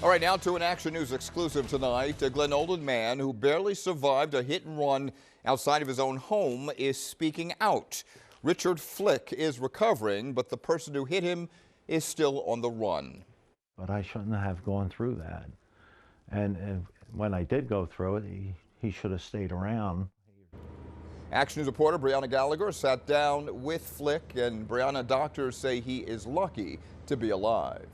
All right, now to an Action News exclusive tonight. A Glen Olden man who barely survived a hit and run outside of his own home is speaking out. Richard Flick is recovering, but the person who hit him is still on the run. But I shouldn't have gone through that. And when I did go through it, he should have stayed around. Action News reporter Brianna Gallagher sat down with Flick, and Brianna, doctors say he is lucky to be alive.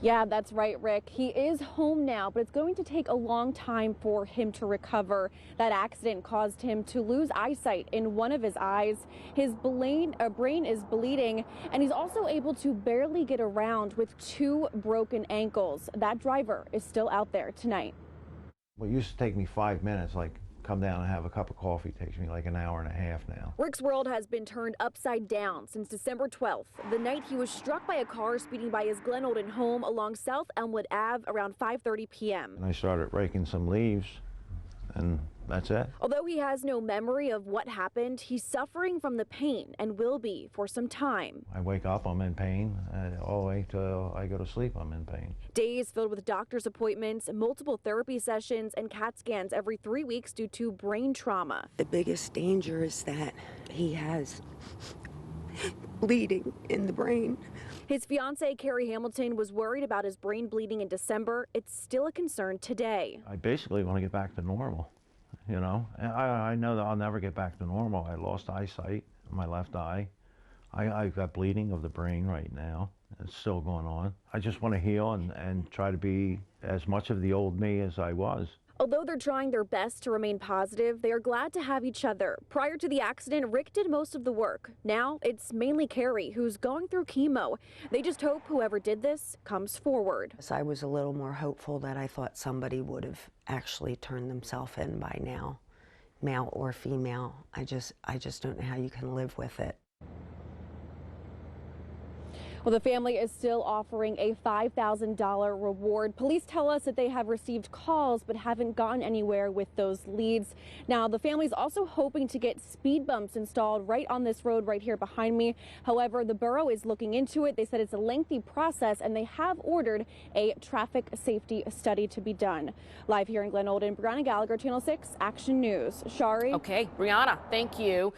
Yeah, that's right, Rick. He is home now, but it's going to take a long time for him to recover. That accident caused him to lose eyesight in one of his eyes. His brain is bleeding, and he's also able to barely get around with 2 broken ankles. That driver is still out there tonight. What used to take me 5 minutes, like come down and have a cup of coffee, takes me like an hour and a half now. Rick's world has been turned upside down since December 12th, the night he was struck by a car speeding by his Glen Olden home along South Elmwood Ave around 5:30 p.m. And I started raking some leaves, and that's it. Although he has no memory of what happened, he's suffering from the pain and will be for some time. I wake up, I'm in pain. All the way till I go to sleep, I'm in pain. Days filled with doctor's appointments, multiple therapy sessions, and CAT scans every 3 weeks due to brain trauma. The biggest danger is that he has bleeding in the brain. His fiancée, Carrie Hamilton, was worried about his brain bleeding in December. It's still a concern today. I basically want to get back to normal, you know. And I know that I'll never get back to normal. I lost eyesight in my left eye. I've got bleeding of the brain right now. It's still going on. I just want to heal and try to be as much of the old me as I was. Although they're trying their best to remain positive, they are glad to have each other. Prior to the accident, Rick did most of the work. Now it's mainly Carrie, who's going through chemo. They just hope whoever did this comes forward. So I was a little more hopeful that I thought somebody would have actually turned themselves in by now, male or female. I just don't know how you can live with it. Well, the family is still offering a $5,000 reward. Police tell us that they have received calls but haven't gotten anywhere with those leads. Now, the family is also hoping to get speed bumps installed right on this road right here behind me. However, the borough is looking into it. They said it's a lengthy process, and they have ordered a traffic safety study to be done. Live here in Glen Olden, Brianna Gallagher, Channel 6 Action News. Shari? Okay, Brianna, thank you.